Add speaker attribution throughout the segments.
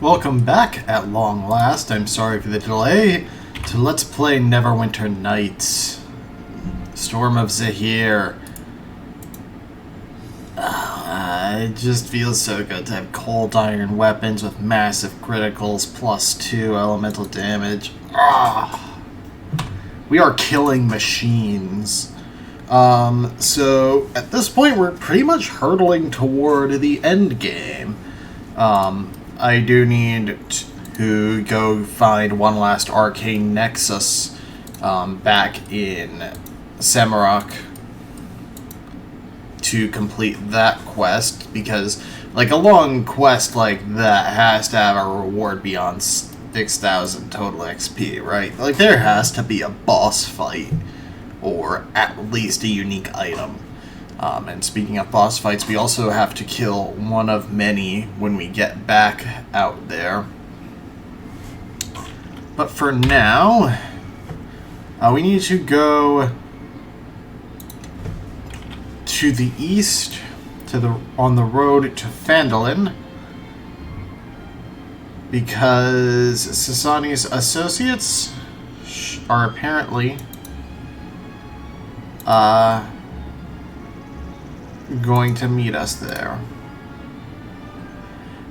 Speaker 1: Welcome back at long last. I'm sorry for the delay to Let's Play Neverwinter Nights. Storm of Zehir. It just feels so good to have cold iron weapons with massive criticals +2 elemental damage. We are killing machines. So at this point we're pretty much hurtling toward the end game. I do need to go find one last arcane nexus back in Semirok to complete that quest, because like a long quest like that has to have a reward beyond 6,000 total XP, right? Like there has to be a boss fight or at least a unique item. And speaking of boss fights, we also have to kill one of many when we get back out there. But for now, we need to go to the east, on the road to Phandalin, because Sasani's associates are apparently going to meet us there.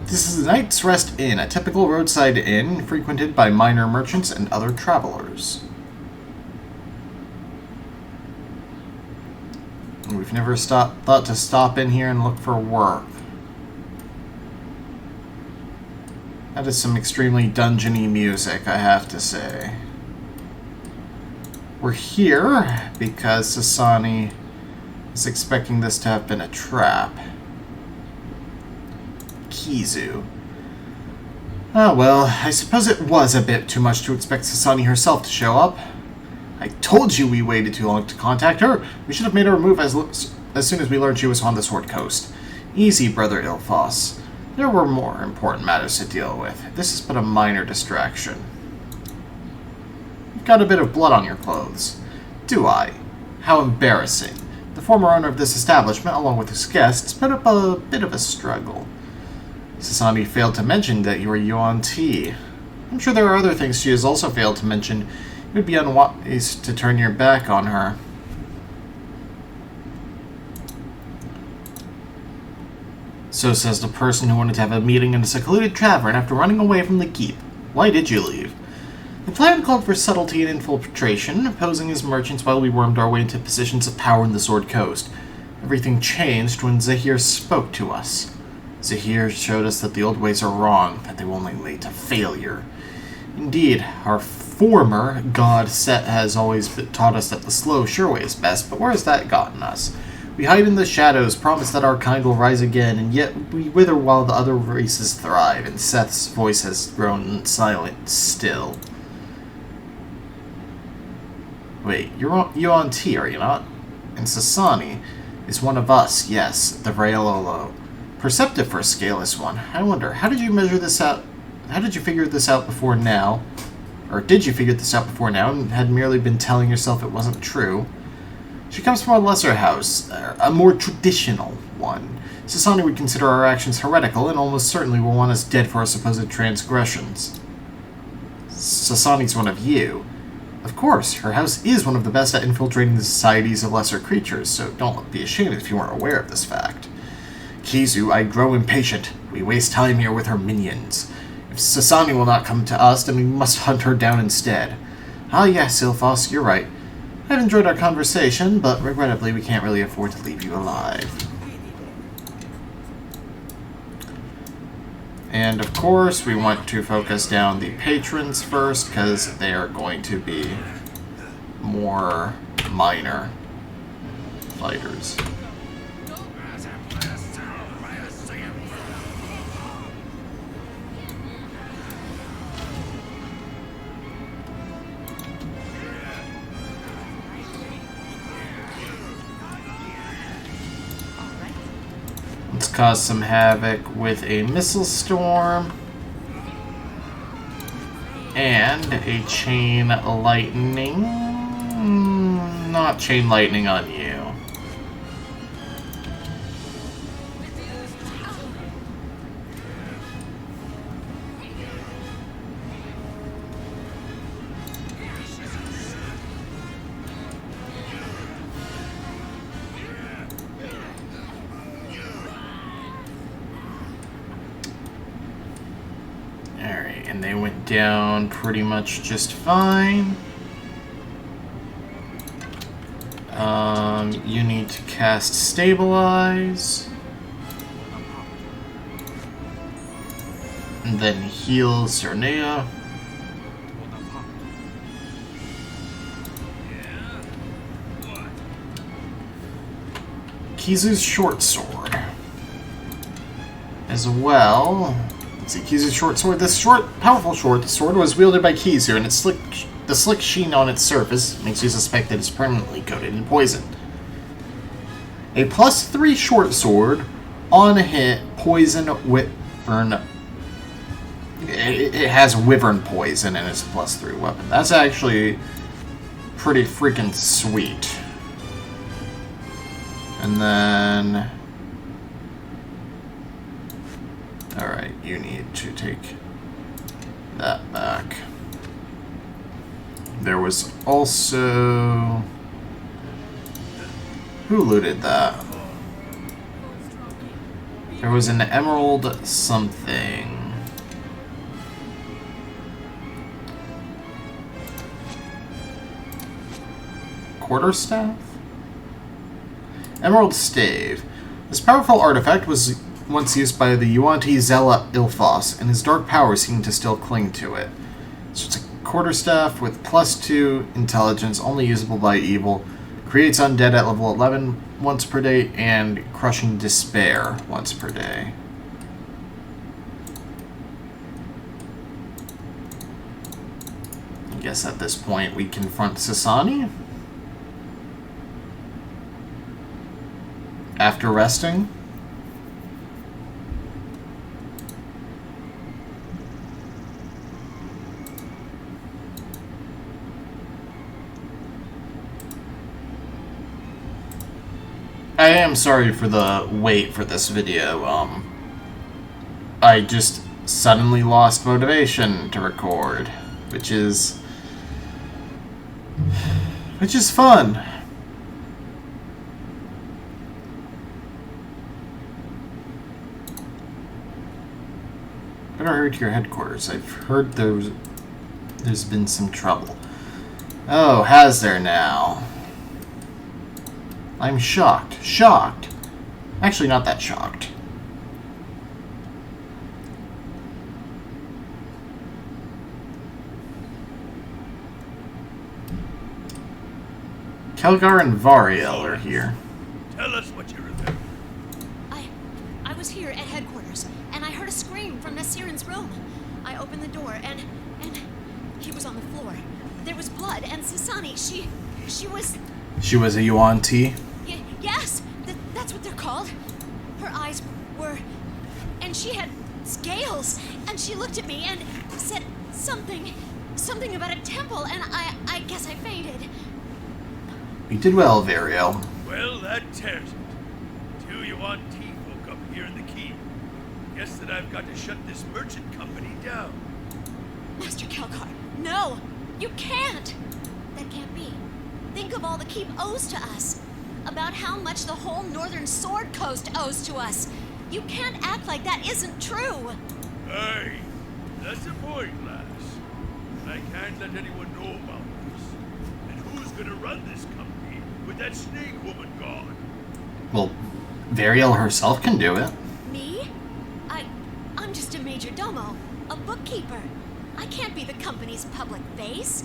Speaker 1: This is the Knight's Rest Inn, a typical roadside inn frequented by minor merchants and other travelers. We've never thought to stop in here and look for work. That is some extremely dungeony music, I have to say. We're here because Sasani is expecting this to have been a trap. Kizu. Oh well, I suppose it was a bit too much to expect Sasani herself to show up. I told you we waited too long to contact her. We should have made her move as soon as we learned she was on the Sword Coast. Easy, Brother Ilfos. There were more important matters to deal with. This is but a minor distraction. You've got a bit of blood on your clothes. Do I? How embarrassing. The former owner of this establishment, along with his guests, put up a bit of a struggle. Sasani failed to mention that you were Yuan Ti. I'm sure there are other things she has also failed to mention. It would be unwise to turn your back on her. So says the person who wanted to have a meeting in a secluded tavern after running away from the keep. Why did you leave? The plan called for subtlety and infiltration, posing as merchants while we wormed our way into positions of power in the Sword Coast. Everything changed when Zehir spoke to us. Zehir showed us that the old ways are wrong, that they will only lead to failure. Indeed, our former god Set has always taught us that the slow, sure way is best, but where has that gotten us? We hide in the shadows, promise that our kind will rise again, and yet we wither while the other races thrive, and Seth's voice has grown silent still. Wait, you're Yuan Ti, are you not? And Sasani is one of us, yes, the Vreololo. Perceptive for a scaleless one. I wonder, how did you measure this out? How did you figure this out before now? Or did you figure this out before now and had merely been telling yourself it wasn't true? She comes from a lesser house, a more traditional one. Sasani would consider our actions heretical and almost certainly will want us dead for our supposed transgressions. Sasani's one of you. Of course, her house is one of the best at infiltrating the societies of lesser creatures, so don't be ashamed if you weren't aware of this fact. Kizu, I grow impatient. We waste time here with her minions. If Sasani will not come to us, then we must hunt her down instead. Ah yes, Ilfos, you're right. I've enjoyed our conversation, but regrettably we can't really afford to leave you alive. And of course, we want to focus down the patrons first, because they are going to be more minor fighters. Let's cause some havoc with a missile storm and a chain lightning. Not chain lightning on you. Alright, and they went down pretty much just fine. You need to cast Stabilize. And then heal Cernea. Kizu's short sword. As well. Let's see, Kizu's short sword. This powerful short sword was wielded by Kizu, and the slick sheen on its surface makes you suspect that it's permanently coated in poison. A +3 short sword on a hit, poison wyvern. It has wyvern poison and it's a +3 weapon. That's actually pretty freaking sweet. And then... Alright, you need to take that back. There was also... Who looted that? There was an emerald something. Quarterstaff? Emerald Stave. This powerful artifact was once used by the Yuan-Ti Zealot Ilfos, and his dark powers seem to still cling to it. So it's a quarterstaff with +2 intelligence, only usable by evil. Creates undead at level 11 once per day, and crushing despair once per day. I guess at this point we confront Sasani. After resting. I am sorry for the wait for this video. I just suddenly lost motivation to record, which is fun. Better hurry to your headquarters. I've heard there's been some trouble. Oh, has there now? I'm shocked. Shocked. Actually, not that shocked. Kelgar and Variel are here.
Speaker 2: Tell us what you remember.
Speaker 3: I was here at headquarters, and I heard a scream from Nasirin's room. I opened the door, and he was on the floor. There was blood, and Sasani, she was...
Speaker 1: She was a Yuan-Ti?
Speaker 3: Yes, that's what they're called. Her eyes were... And she had scales, and she looked at me and said something about a temple, and I guess I fainted.
Speaker 1: You did well, Variel.
Speaker 2: Well, that tears it. 2 Yuan-Ti folk up here in the keep. Guess that I've got to shut this merchant company down.
Speaker 3: Master Kelgar, no! You can't! That can't be. Think of all the keep owes to us. About how much the whole northern Sword Coast owes to us. You can't act like that isn't true.
Speaker 2: Aye, that's a point, lass. I can't let anyone know about this. And who's gonna run this company with that snake woman gone?
Speaker 1: Well, Variel herself can do it.
Speaker 3: Me? I'm just a major domo, a bookkeeper. I can't be the company's public face.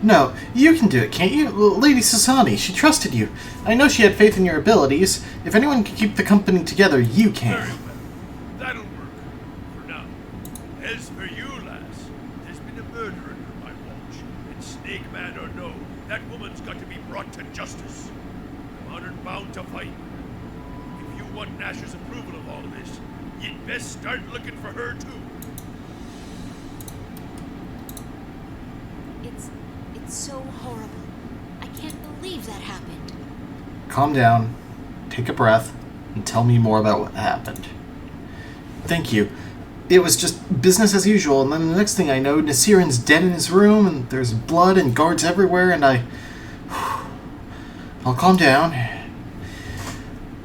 Speaker 1: No, you can do it, can't you? Lady Sasani, she trusted you. I know she had faith in your abilities. If anyone can keep the company together, you can.
Speaker 2: Very well. That'll work. For now. As for you, lass, there's been a murder under my watch. And snake man or no, that woman's got to be brought to justice. I'm honored bound to fight. If you want Nash's approval of all this, you'd best start looking for her too.
Speaker 3: It's so horrible. I can't believe that happened.
Speaker 1: Calm down, take a breath, and tell me more about what happened. Thank you. It was just business as usual, and then the next thing I know, Nasirin's dead in his room, and there's blood and guards everywhere, and I'll calm down.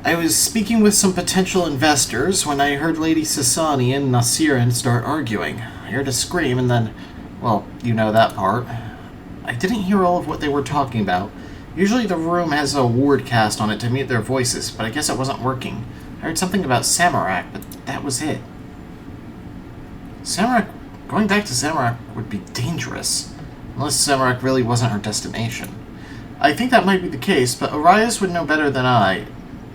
Speaker 1: I was speaking with some potential investors when I heard Lady Sasani and Nasirin start arguing. I heard a scream and then, well, you know that part. I didn't hear all of what they were talking about. Usually the room has a ward cast on it to mute their voices, but I guess it wasn't working. I heard something about Samarak, but that was it. Going back to Samarak would be dangerous, unless Samarak really wasn't her destination. I think that might be the case, but Arias would know better than I.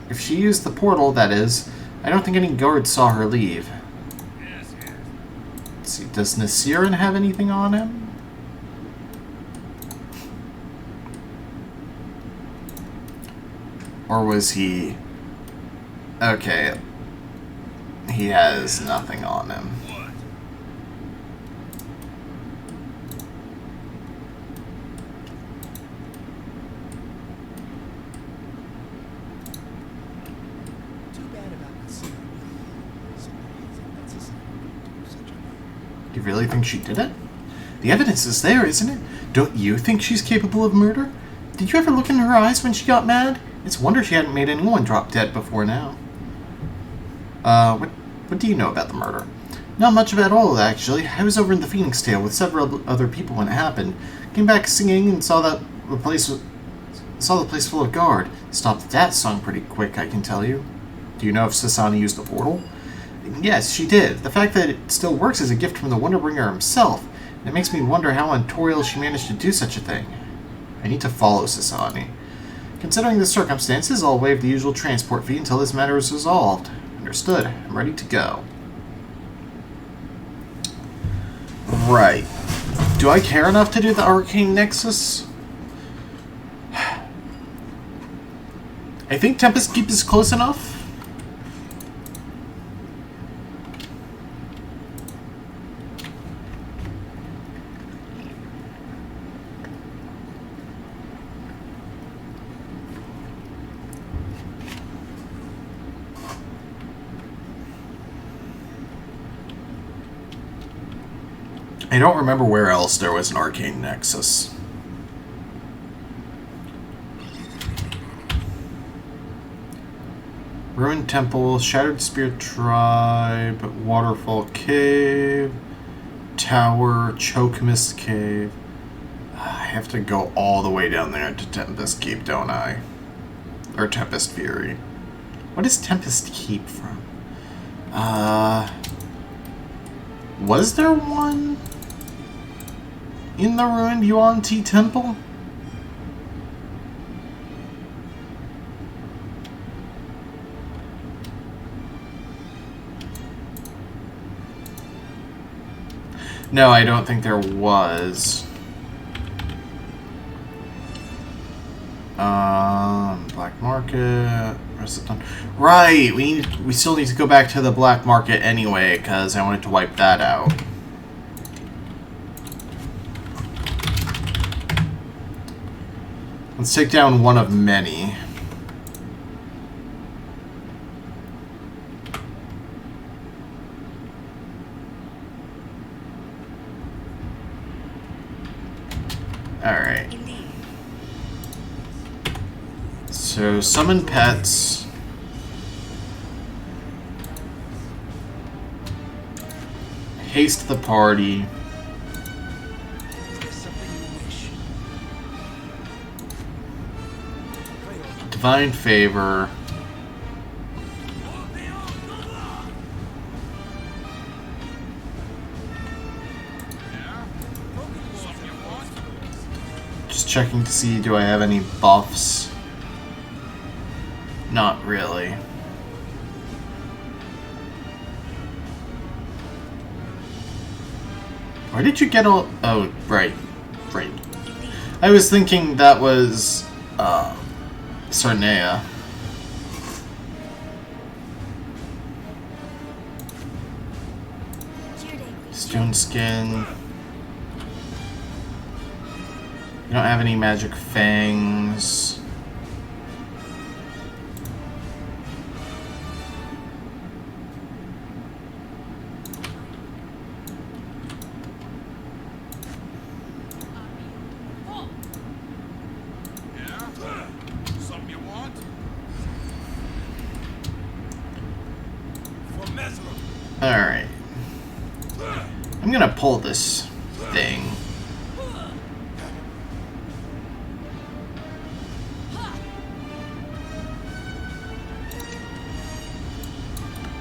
Speaker 1: If she used the portal, that is, I don't think any guards saw her leave.
Speaker 2: Yes.
Speaker 1: Let's see, does Nasirin have anything on him? Or was he... Okay. He has nothing on him.
Speaker 2: What?
Speaker 4: Too bad about the scene. Somebody has a such a
Speaker 1: Do you really think she did it? The evidence is there, isn't it? Don't you think she's capable of murder? Did you ever look in her eyes when she got mad? It's a wonder she hadn't made anyone drop dead before now. What do you know about the murder? Not much at all, actually. I was over in the Phoenix Tail with several other people when it happened. Came back singing and saw the place full of guard. Stopped that song pretty quick, I can tell you. Do you know if Sasani used the portal? Yes, she did. The fact that it still works is a gift from the Wonderbringer himself. And it makes me wonder how on Toriel she managed to do such a thing. I need to follow Sasani. Considering the circumstances, I'll waive the usual transport fee until this matter is resolved. Understood. I'm ready to go. Right. Do I care enough to do the Arcane Nexus? I think Tempest Keep is close enough. I don't remember where else there was an Arcane Nexus. Ruined Temple, Shattered Spirit Tribe, Waterfall Cave, Tower, Choke Mist Cave. I have to go all the way down there to Tempest Keep, don't I? Or Tempest Fury. What is Tempest Keep from? Was there one in the ruined Yuan Ti Temple? No, I don't think there was. Black Market. Where's it done? Right, we still need to go back to the Black Market anyway, because I wanted to wipe that out. Let's take down one of many. Alright. So, summon pets. Haste the party. Divine favor. Just checking to see, do I have any buffs? Not really. Where did you get all... Oh, right. Right. I was thinking that was, Sarnea. Stone skin. You don't have any magic fangs. I'm gonna pull this thing.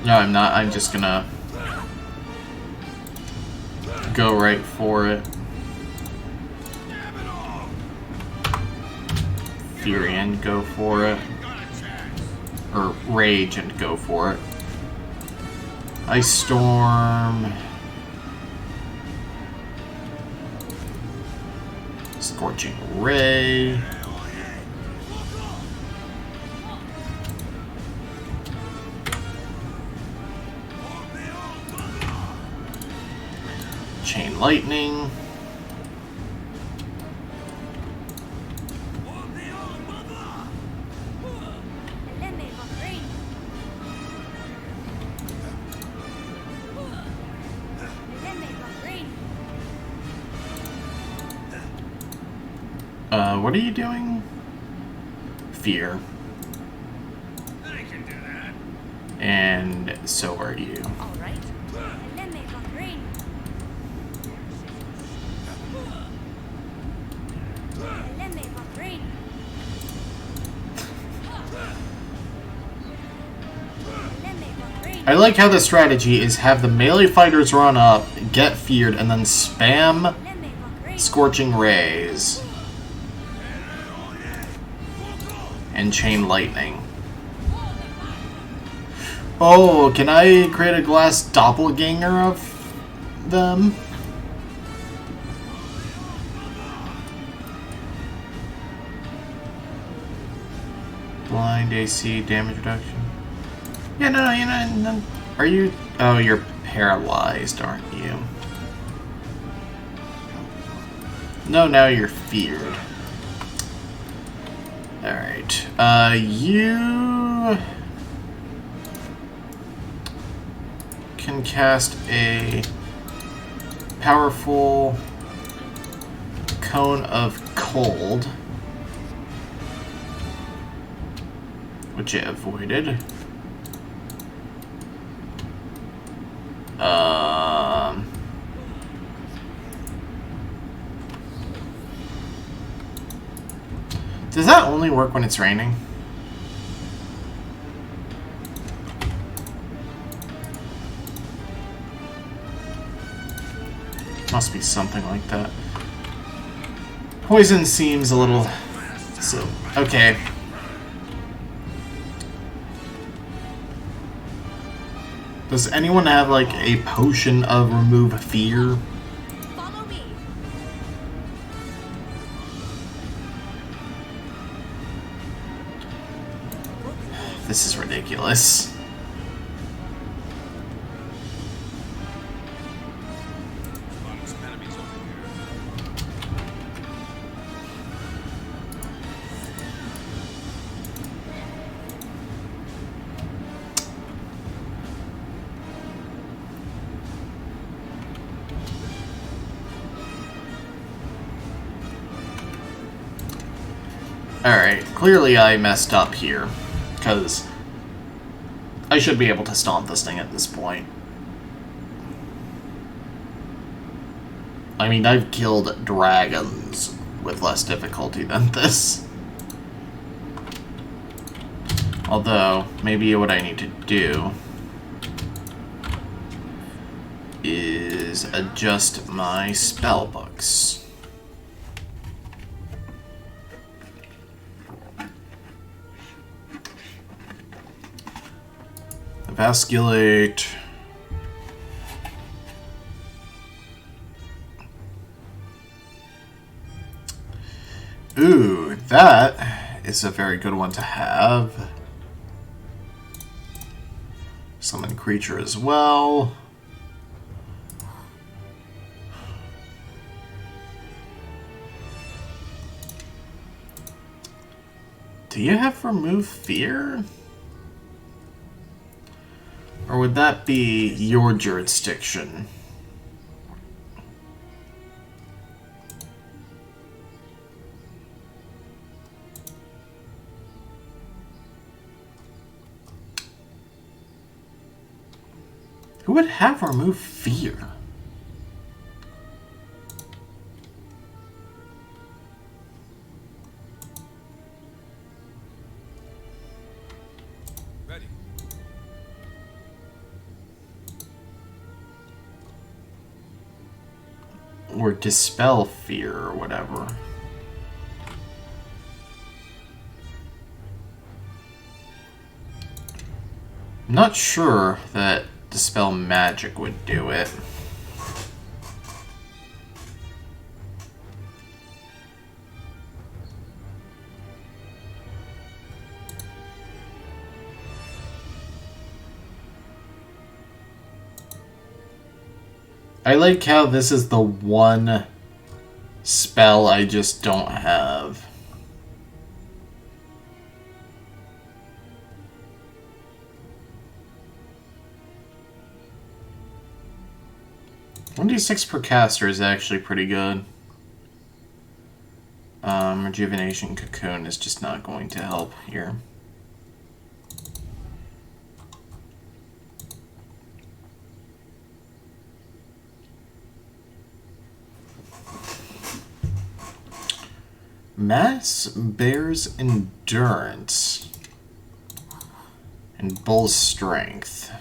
Speaker 1: No, I'm not. I'm just gonna go right for it. Fury and go for it. Or Rage and go for it. Ice Storm. Scorching Ray. Chain Lightning. What are you doing? Fear.
Speaker 2: I can do that.
Speaker 1: And so are you.
Speaker 3: All right.
Speaker 1: I like how the strategy is have the melee fighters run up, get feared, and then spam Scorching Rays and Chain Lightning. Oh, can I create a glass doppelganger of them? Blind AC damage reduction. Yeah, no. Are you? Oh, you're paralyzed, aren't you? No, now you're feared. Alright. You can cast a powerful Cone of Cold, which it avoided. Does that only work when it's raining? Must be something like that. Poison seems a little... So, okay. Does anyone have, like, a potion of remove fear?
Speaker 3: Follow me.
Speaker 1: This is ridiculous. Alright, clearly I messed up here, because I should be able to stomp this thing at this point. I mean, I've killed dragons with less difficulty than this. Although, maybe what I need to do is adjust my spell books. Vasculate. Ooh, that is a very good one to have. Summon creature as well. Do you have remove fear? Or would that be your jurisdiction? Who would have remove fear? Or dispel fear or whatever. I'm not sure that dispel magic would do it. I like how this is the one spell I just don't have. $1d6 per caster is actually pretty good. Rejuvenation Cocoon is just not going to help here. Mass bears endurance and bull's strength.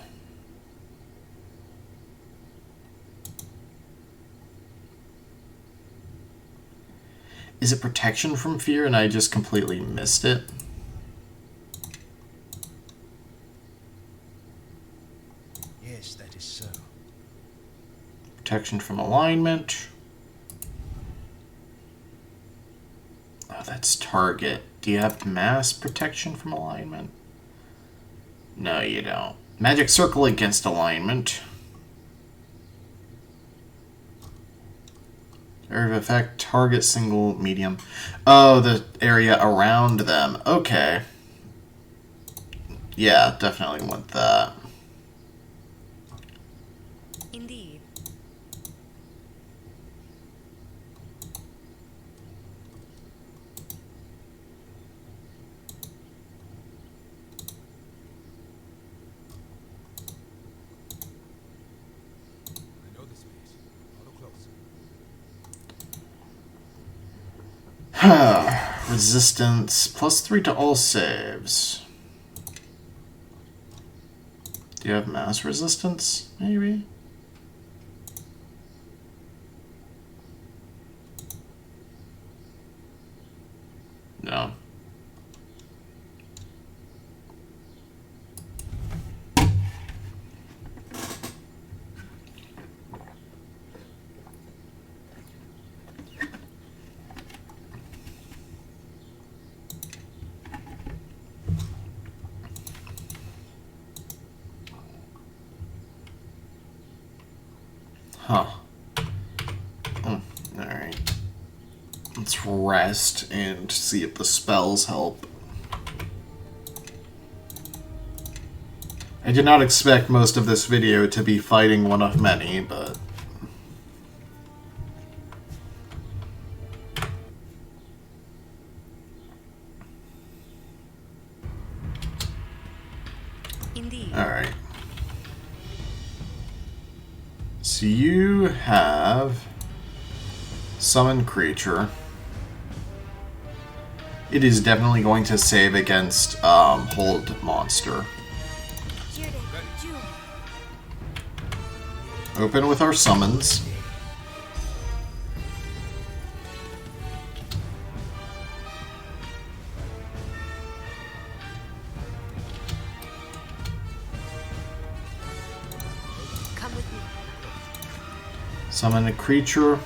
Speaker 1: Is it protection from fear and I just completely missed it?
Speaker 4: Yes, that is so.
Speaker 1: Protection from alignment. Oh, that's target. Do you have mass protection from alignment? No, you don't. Magic circle against alignment. Area of effect, target, single, medium. Oh, the area around them. Okay. Yeah, definitely want that.
Speaker 3: Indeed.
Speaker 4: I know this space. Follow close.
Speaker 1: Resistance, +3 to all saves. Do you have mass resistance, maybe? No. Huh. Alright. Let's rest and see if the spells help. I did not expect most of this video to be fighting one of many, but...
Speaker 3: Indeed.
Speaker 1: Alright. So you have summon creature. It is definitely going to save against hold monster. Open with our summons.
Speaker 3: Come with me.
Speaker 1: Summon a creature.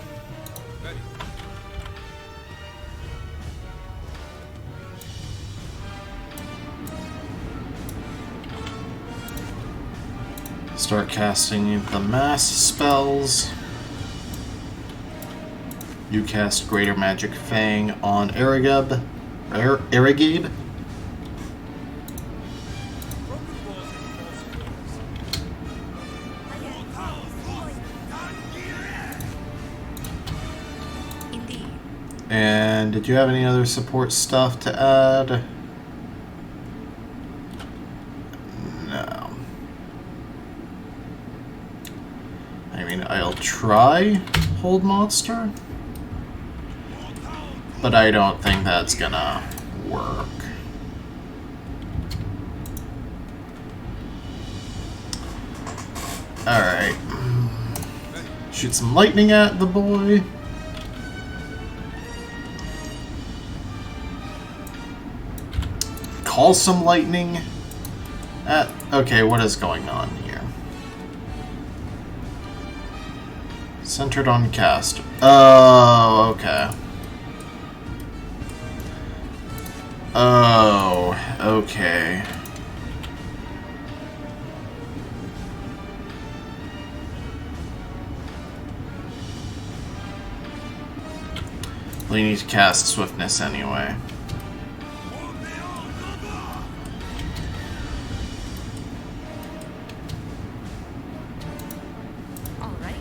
Speaker 1: Start casting the mass spells. You cast Greater Magic Fang on Aragabe.
Speaker 3: Indeed.
Speaker 1: And did you have any other support stuff to add? No. I mean, I'll try hold monster, but I don't think that's gonna work. Alright. Shoot some lightning at the boy. Call some lightning at... Okay, what is going on here? Centered on cast. Oh, okay. Oh, okay. Well, you need to cast Swiftness anyway.
Speaker 3: All right.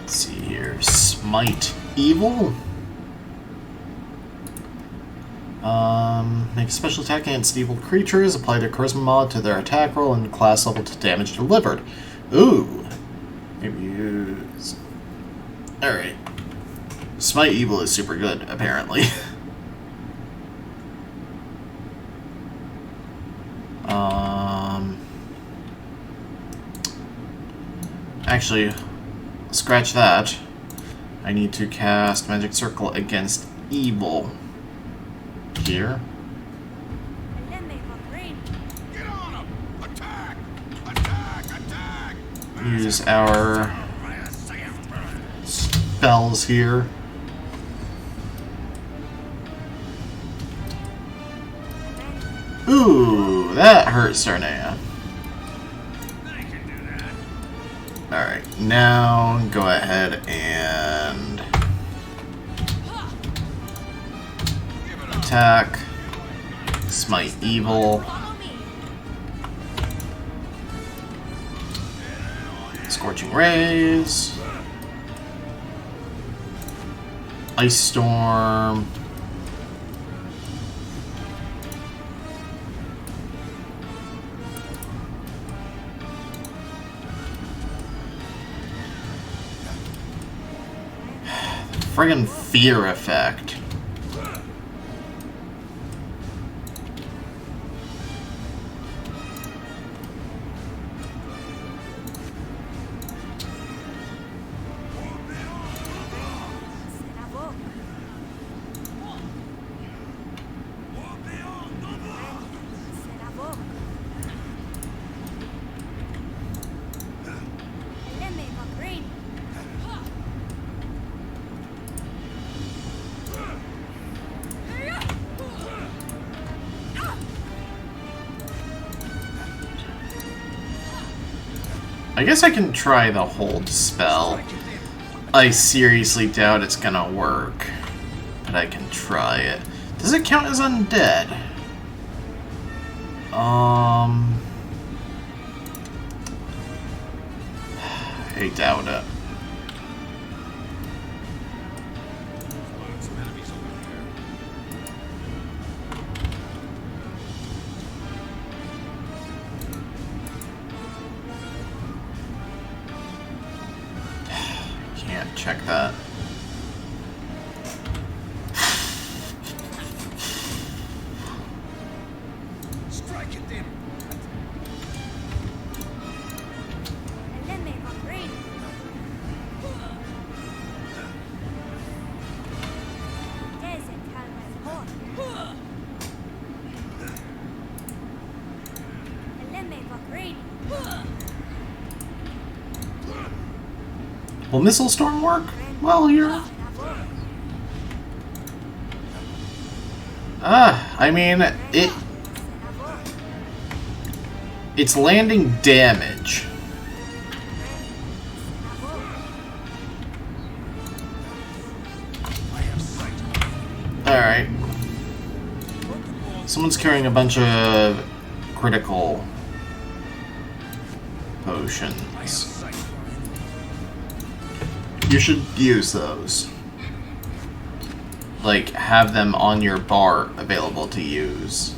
Speaker 1: Let's see here. Smite Evil. Make a special attack against evil creatures. Apply their charisma mod to their attack roll and class level to damage delivered. Ooh. Maybe use... Alright. Smite Evil is super good, apparently. Actually, scratch that. I need to cast Magic Circle against evil. Here.
Speaker 2: Get on him! Attack! Attack! Attack!
Speaker 1: Use our spells here. Ooh, that hurts Sarnea.
Speaker 2: I can do that.
Speaker 1: Alright, now go ahead and attack. Smite Evil.
Speaker 3: Follow me.
Speaker 1: Scorching Rays. Ice Storm. Friggin' Fear Effect. I guess I can try the hold spell. I seriously doubt it's gonna work, but I can try it. Does it count as undead? I doubt it.
Speaker 2: Some enemies over there.
Speaker 1: Can't check that.
Speaker 2: Strike it then.
Speaker 1: Will Missile Storm work? Well, here. I mean, it's landing damage. Alright. Someone's carrying a bunch of critical potions. You should use those. Like, have them on your bar available to use.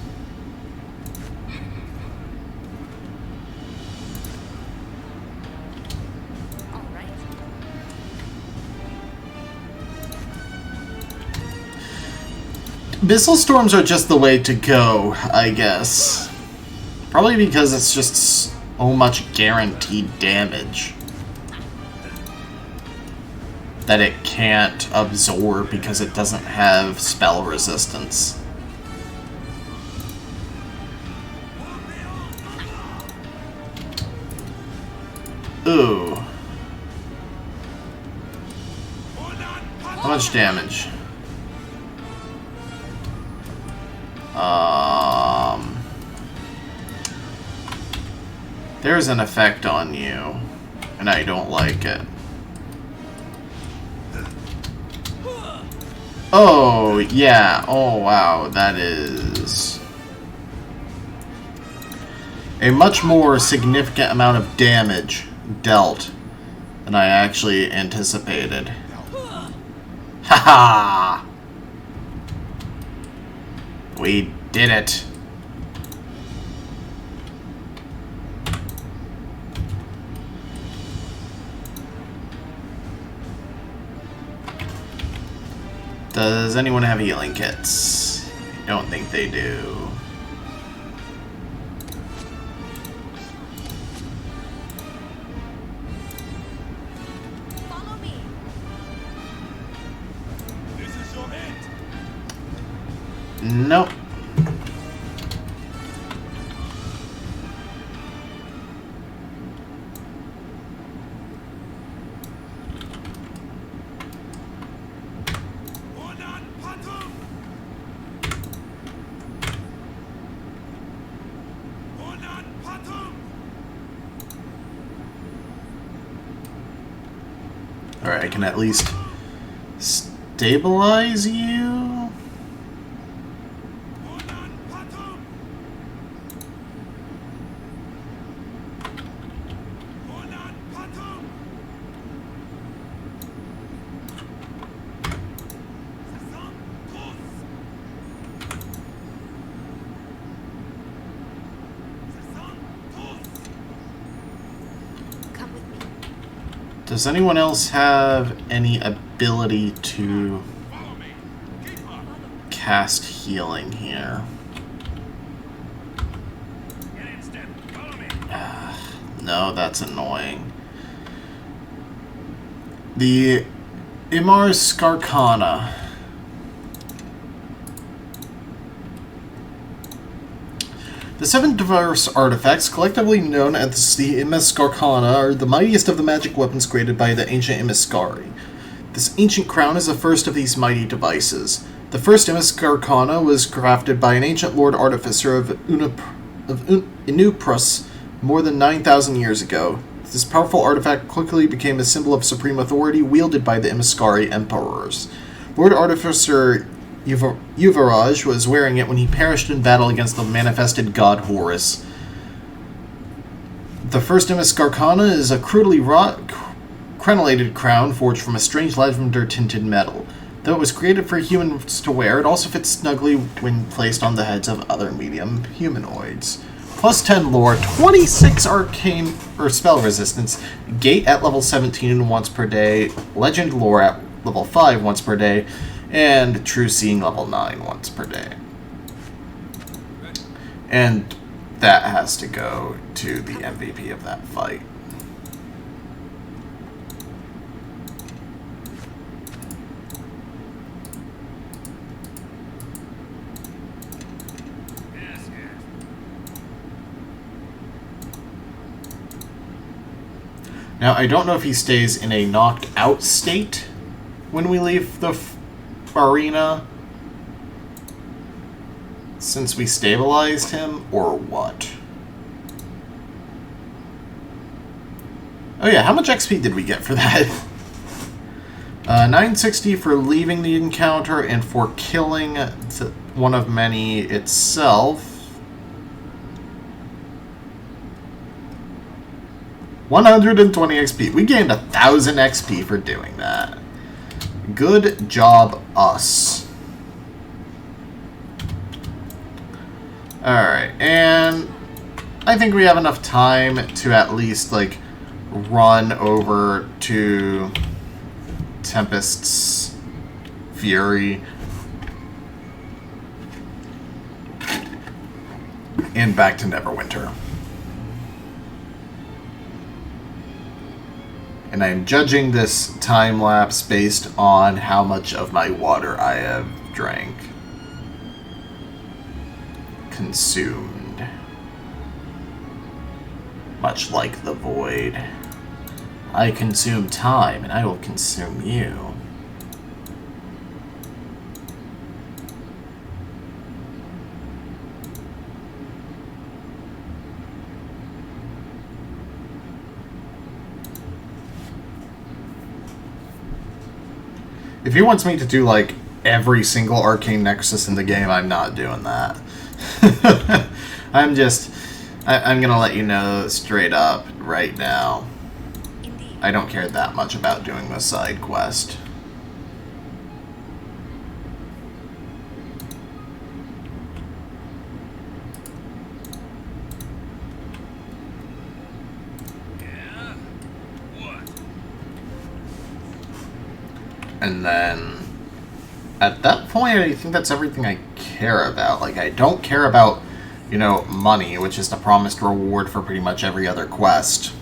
Speaker 1: Missile storms are just the way to go, I guess. Probably because it's just so much guaranteed damage that it can't absorb because it doesn't have spell resistance. Ooh. How much damage? There's an effect on you, and I don't like it. Oh, yeah. Oh, wow. That is a much more significant amount of damage dealt than I actually anticipated. Haha! We did it. Does anyone have healing kits? I don't think they do.
Speaker 3: Follow me.
Speaker 2: This is your end.
Speaker 1: Nope. Alright, I can at least stabilize you.
Speaker 3: Come with me.
Speaker 1: Does anyone else have any ability to
Speaker 2: Follow me. Keep up.
Speaker 1: cast healing here?
Speaker 2: Get in step. Follow me.
Speaker 1: No, that's annoying. The Imar Skarkana. The seven diverse artifacts, collectively known as the Imeskarkana, are the mightiest of the magic weapons created by the ancient Imeskari. This ancient crown is the first of these mighty devices. The first Imeskarkana was crafted by an ancient lord artificer of Inuprus more than 9,000 years ago. This powerful artifact quickly became a symbol of supreme authority wielded by the Imeskari emperors. Lord Artificer Yuvaraj was wearing it when he perished in battle against the manifested god Horus. The first Imeskarkana is a crudely wrought, crenellated crown forged from a strange lavender-tinted metal. Though it was created for humans to wear, it also fits snugly when placed on the heads of other medium humanoids. Plus 10 lore, 26 arcane or spell resistance, gate at level 17 once per day, legend lore at level 5 once per day, and True Seeing level 9 once per day. And that has to go to the MVP of that fight.
Speaker 2: Yes, yes.
Speaker 1: Now, I don't know if he stays in a knocked out state when we leave the arena, since we stabilized him, or what. Oh yeah, how much XP did we get for that? 960 for leaving the encounter and for killing one of many itself. 120 XP. We gained 1,000 XP for doing that. Good job, us. Alright, and I think we have enough time to at least, like, run over to Tempest's Fury. and back to Neverwinter. And I'm judging this time lapse based on how much of my water I have drank. Consumed. Much like the void. I consume time, and I will consume you. If he wants me to do, like, every single arcane nexus in the game, I'm not doing that. I'm gonna let you know straight up right now.
Speaker 3: Indeed.
Speaker 1: I don't care that much about doing the side quest.
Speaker 2: Yeah? What?
Speaker 1: And then, at that point, I think that's everything I care about. Like, I don't care about, you know, money, which is the promised reward for pretty much every other quest.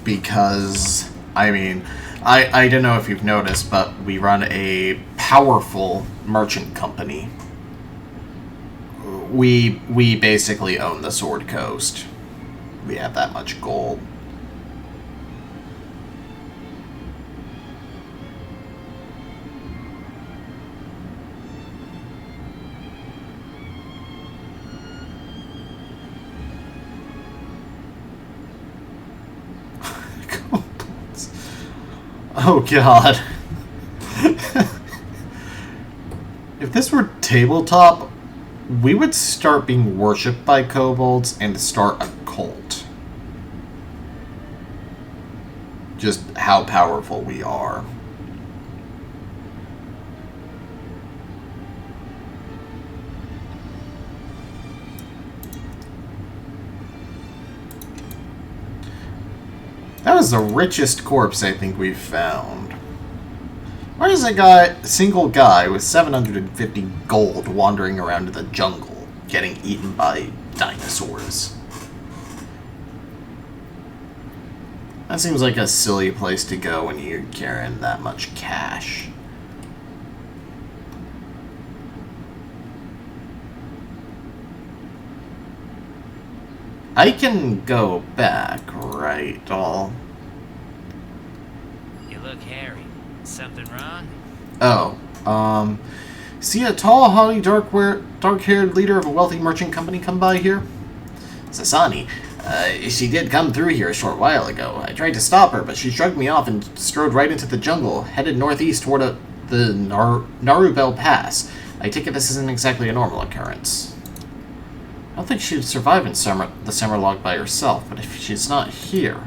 Speaker 1: Because, I mean, I don't know if you've noticed, but we run a powerful merchant company. We basically own the Sword Coast. We have that much gold. Oh god. If this were tabletop, we would start being worshipped by kobolds and start a cult. Just how powerful we are. That was the richest corpse I think we've found. Why is a single guy with 750 gold wandering around in the jungle, getting eaten by dinosaurs? That seems like a silly place to go when you're carrying that much cash. I can go back, right, doll?
Speaker 5: You look hairy. Something wrong?
Speaker 1: Oh, see a tall, haughty, dark-haired leader of a wealthy merchant company come by here? Sasani. She did come through here a short while ago. I tried to stop her, but she shrugged me off and strode right into the jungle, headed northeast toward the Narubel Pass. I take it this isn't exactly a normal occurrence. I don't think she'd survive in the Summerlog by herself, but if she's not here...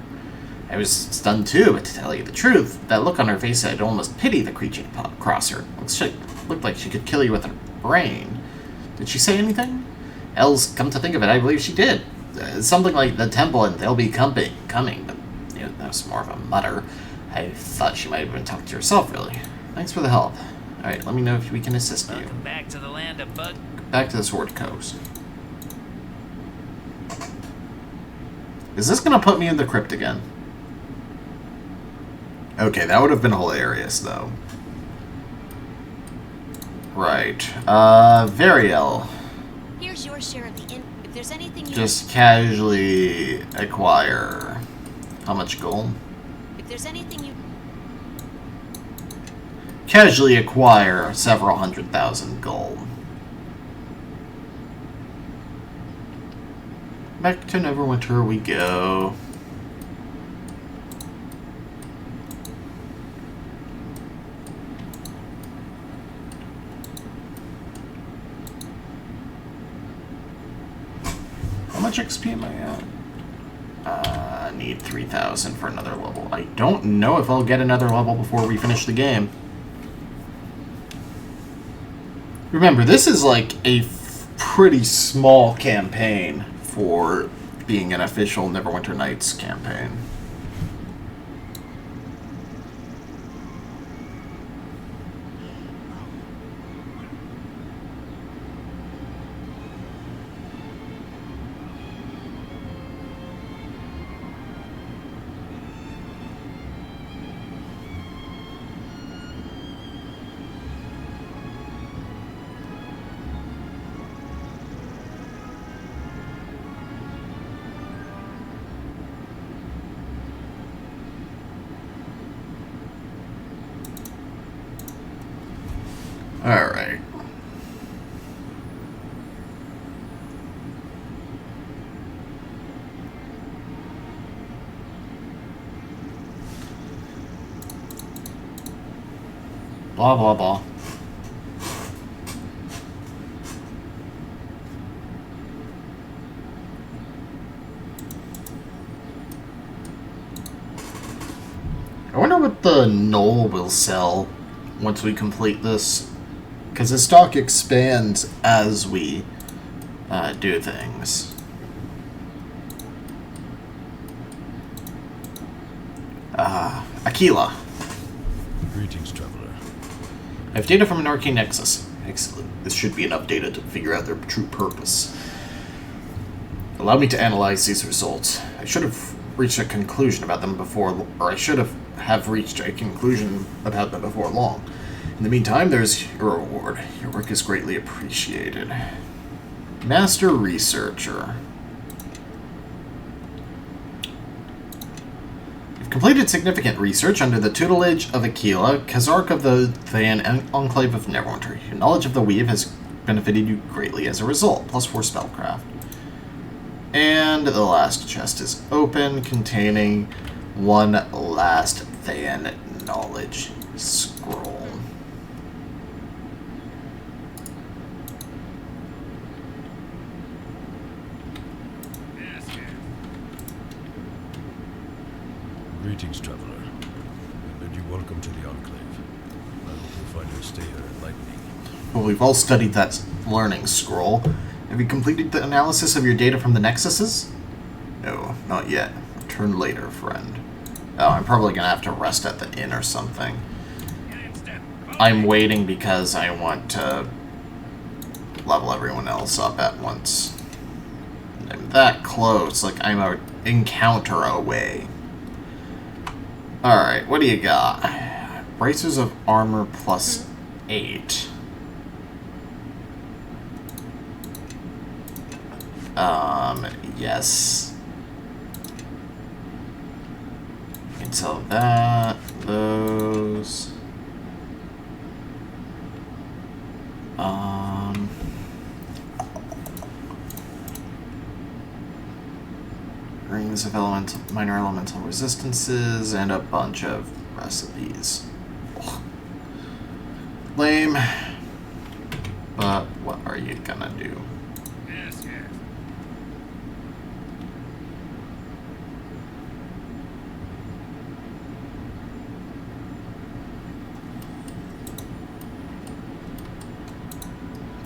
Speaker 1: I was stunned too, but to tell you the truth, that look on her face, I'd almost pity the creature to cross her. Looked like she could kill you with her brain. Did she say anything? Els, come to think of it, I believe she did. Something like the temple and they'll be coming, but you know, that was more of a mutter. I thought she might have been talking to herself, really. Thanks for the help. Alright, let me know if we can assist you.
Speaker 5: Welcome back to the land of bug.
Speaker 1: Back to the Sword Coast. Is this gonna put me in the crypt again? Okay, that would have been hilarious, though. Right. Variel.
Speaker 3: Here's your share of the if there's anything you
Speaker 1: Just casually acquire. How much gold?
Speaker 3: if there's anything you
Speaker 1: Casually acquire several 100,000 gold. Back to Neverwinter we go. How much XP am I at? I need 3,000 for another level. I don't know if I'll get another level before we finish the game. Remember, this is like a pretty small campaign for being an official Neverwinter Nights campaign. Alright. Blah, blah, blah. I wonder what the Knoll will sell once we complete this. Because the stock expands as we do things. Aquila.
Speaker 2: Greetings, traveler.
Speaker 1: I have data from an arcane nexus. Excellent. This should be enough data to figure out their true purpose. Allow me to analyze these results. I should have reached a conclusion about them before, or I should have reached a conclusion about them before long. In the meantime, there's your reward. Your work is greatly appreciated. Master Researcher. You've completed significant research under the tutelage of Aquila, Kazark of the Thayan Enclave of Neverwinter. Your knowledge of the Weave has benefited you greatly as a result, +4 spellcraft. And the last chest is open, containing one last Thayan knowledge scroll.
Speaker 2: Greetings, traveler. I bid you welcome to the Enclave. I hope you'll find your stay here enlightening.
Speaker 1: Well, we've all studied that learning scroll. Have you completed the analysis of your data from the nexuses? No, not yet. Return later, friend. Oh, I'm probably gonna have to rest at the inn or something. I'm waiting because I want to level everyone else up at once. I'm that close, like I'm an encounter away. Alright, what do you got? Bracers of armor +8. Yes. You can sell that, those. Rings of minor elemental resistances, and a bunch of recipes. Ugh. Lame. But what are you gonna do?
Speaker 2: Yes, yes.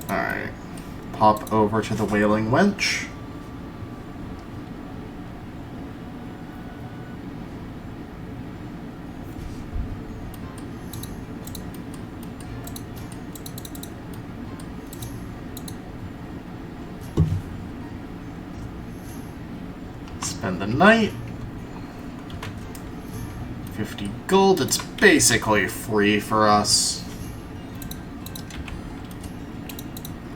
Speaker 1: Alright. Pop over to the Wailing Wench. Spend the night. 50 gold. It's basically free for us.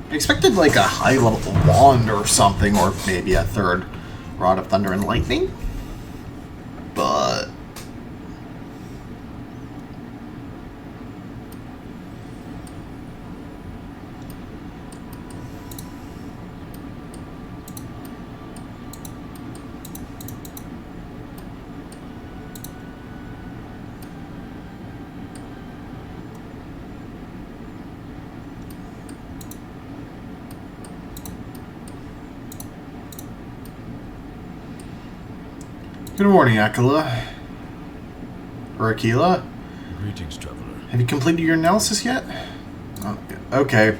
Speaker 1: I expected like a high level wand or something, or maybe a third Rod of Thunder and Lightning. But good morning, Aquila. Or Aquila?
Speaker 2: Greetings, traveler.
Speaker 1: Have you completed your analysis yet? Oh, okay.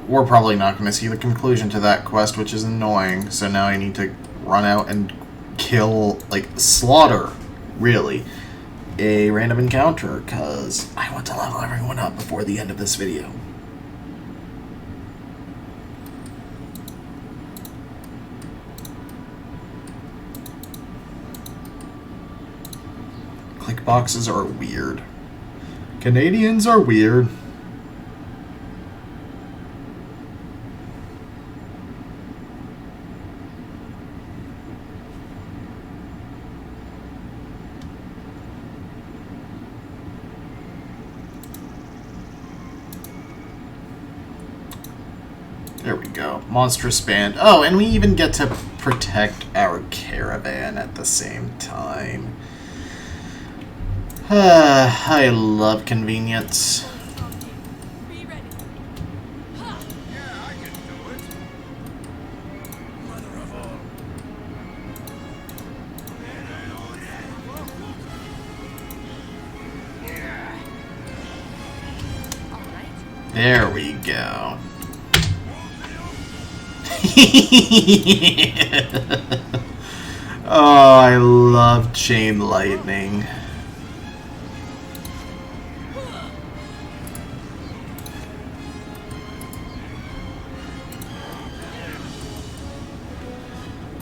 Speaker 1: We're probably not going to see the conclusion to that quest, which is annoying. So now I need to run out and kill, like, slaughter, really, a random encounter, because I want to level everyone up before the end of this video. Click boxes are weird. Canadians are weird. There we go. Monstrous band. Oh, and we even get to protect our caravan at the same time. I love convenience.
Speaker 3: Be ready.
Speaker 2: Yeah, I can do it. Mother of all.
Speaker 3: All right.
Speaker 1: There we go. Oh, I love chain lightning.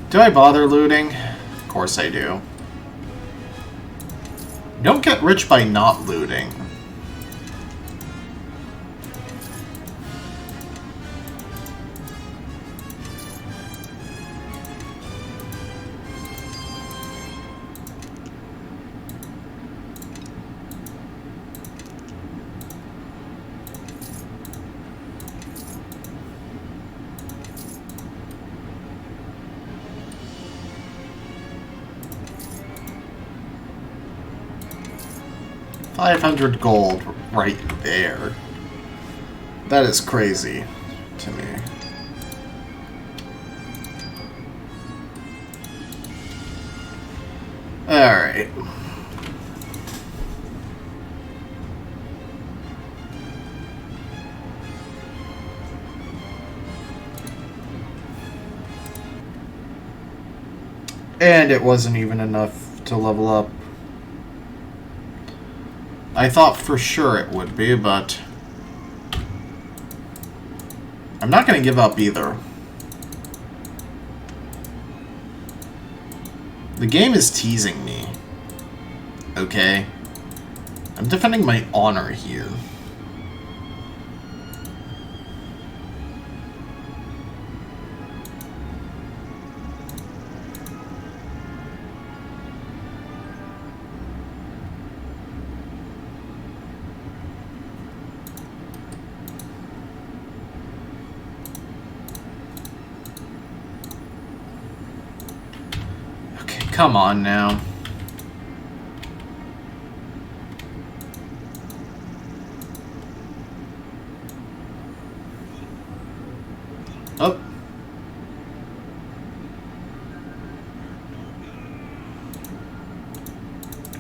Speaker 1: Do I bother looting? Of course I do. Don't get rich by not looting. $500 gold right there. That is crazy to me. Alright. And it wasn't even enough to level up. I thought for sure it would be, but I'm not going to give up either. The game is teasing me. Okay? I'm defending my honor here. Come on now. Oh.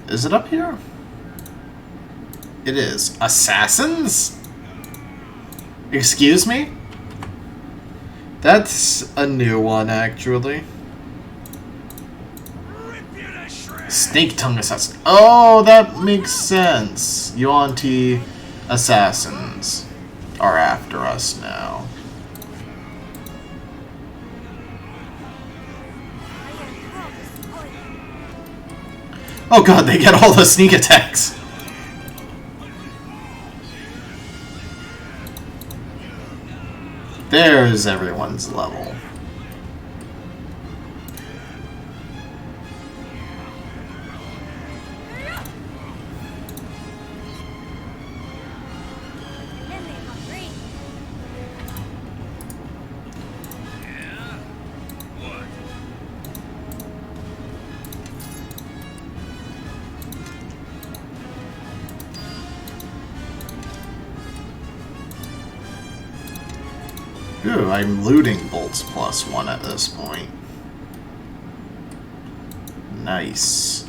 Speaker 1: Is it up here? It is. Assassins? Excuse me? That's a new one, actually. Snake Tongue Assassin. Oh, that makes sense. Yuan-Ti assassins are after us now. Oh god, they get all the sneak attacks. There's everyone's level. Ooh, I'm looting bolts +1 at this point. Nice.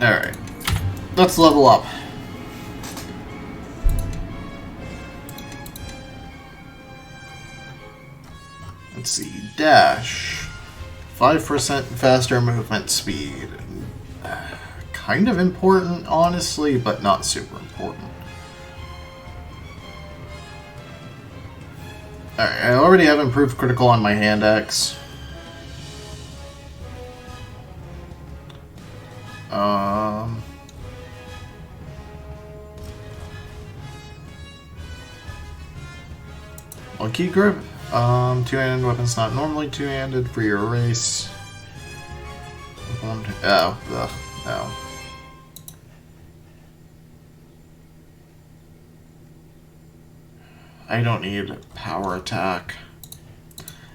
Speaker 1: Alright. Let's level up. Let's see, dash. 5% faster movement speed. Kind of important, honestly, but not super important. Alright, I already have improved critical on my hand axe. Monkey grip? Two-handed weapons not normally two-handed for your race. Oh, ugh, no. I don't need power attack.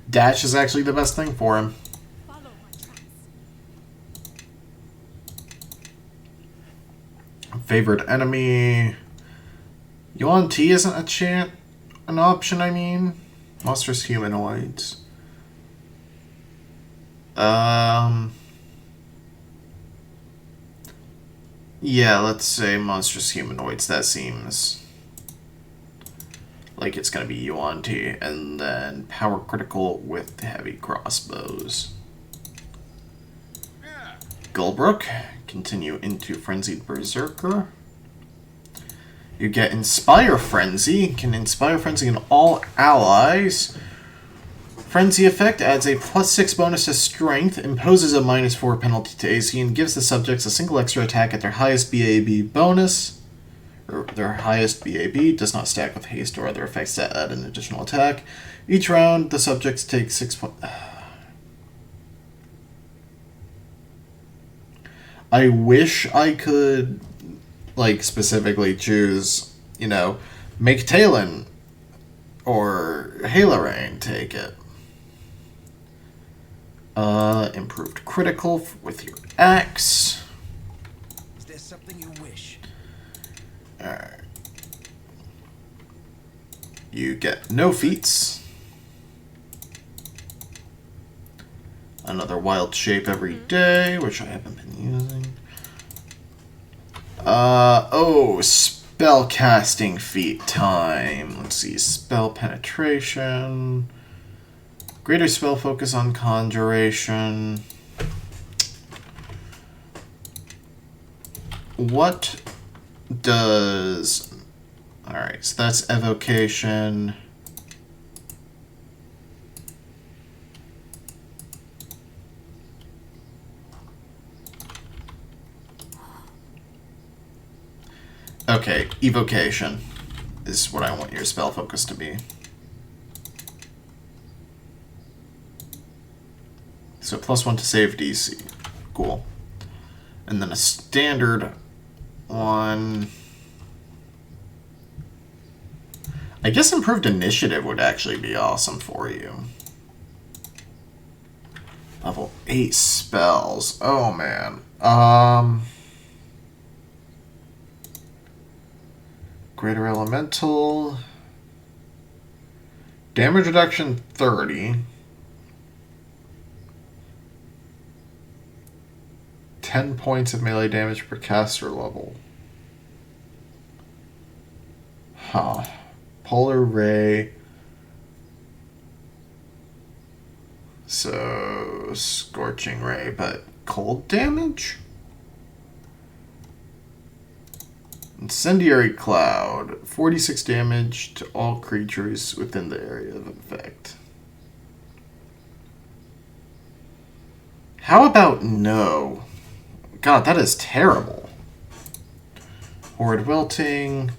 Speaker 1: Dash is actually the best thing for him.
Speaker 3: Follow my tracks.
Speaker 1: Favorite enemy. Yuan Ti isn't an option, I mean. Monstrous humanoids. Yeah, let's say monstrous humanoids. That seems like it's gonna be Yuan Ti, and then power critical with heavy crossbows. Gullbrook, continue into Frenzied Berserker. You get Inspire Frenzy, can inspire Frenzy in all allies. Frenzy effect adds a +6 bonus to Strength, imposes a -4 penalty to AC, and gives the subjects a single extra attack at their highest BAB bonus. Or their highest BAB does not stack with haste or other effects that add an additional attack. Each round, the subjects take 6 points. I wish I could, like, specifically choose, you know, make Talon or Halarain take it. Improved critical with your axe.
Speaker 4: Is there something you wish?
Speaker 1: Alright. You get no feats. Another wild shape every day, which I haven't been using. Oh, spell casting feat time. Let's see, spell penetration. Greater spell focus on conjuration. What does... Alright, so that's evocation. Okay, evocation is what I want your spell focus to be. So +1 to save DC. Cool. And then a standard one. I guess improved initiative would actually be awesome for you. Level 8 spells. Oh man. Greater Elemental. Damage reduction 30. 10 points of melee damage per caster level. Huh. Polar Ray. So, Scorching Ray, but cold damage? Incendiary Cloud. 46 damage to all creatures within the area of effect. How about no? God, that is terrible. Horrid Welting.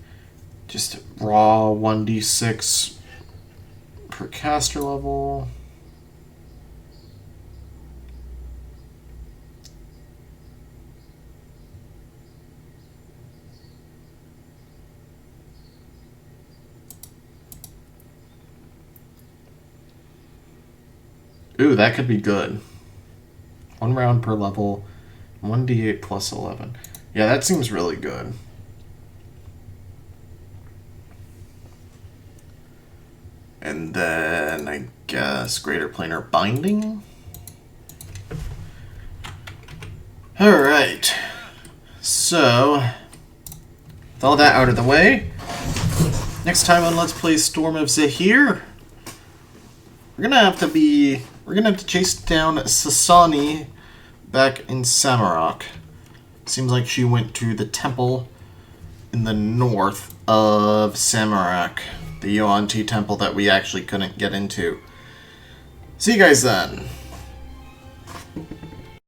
Speaker 1: Just raw 1d6 per caster level. Ooh, that could be good. 1 round per level. 1d8 plus 11. Yeah, that seems really good. And then, I guess, Greater Planar Binding? Alright. So, with all that out of the way, next time on Let's Play Storm of Zehir, we're gonna have to chase down Sasani back in Samarok. Seems like she went to the temple in the north of Samarok. The Yuan Ti temple that we actually couldn't get into. See you guys then.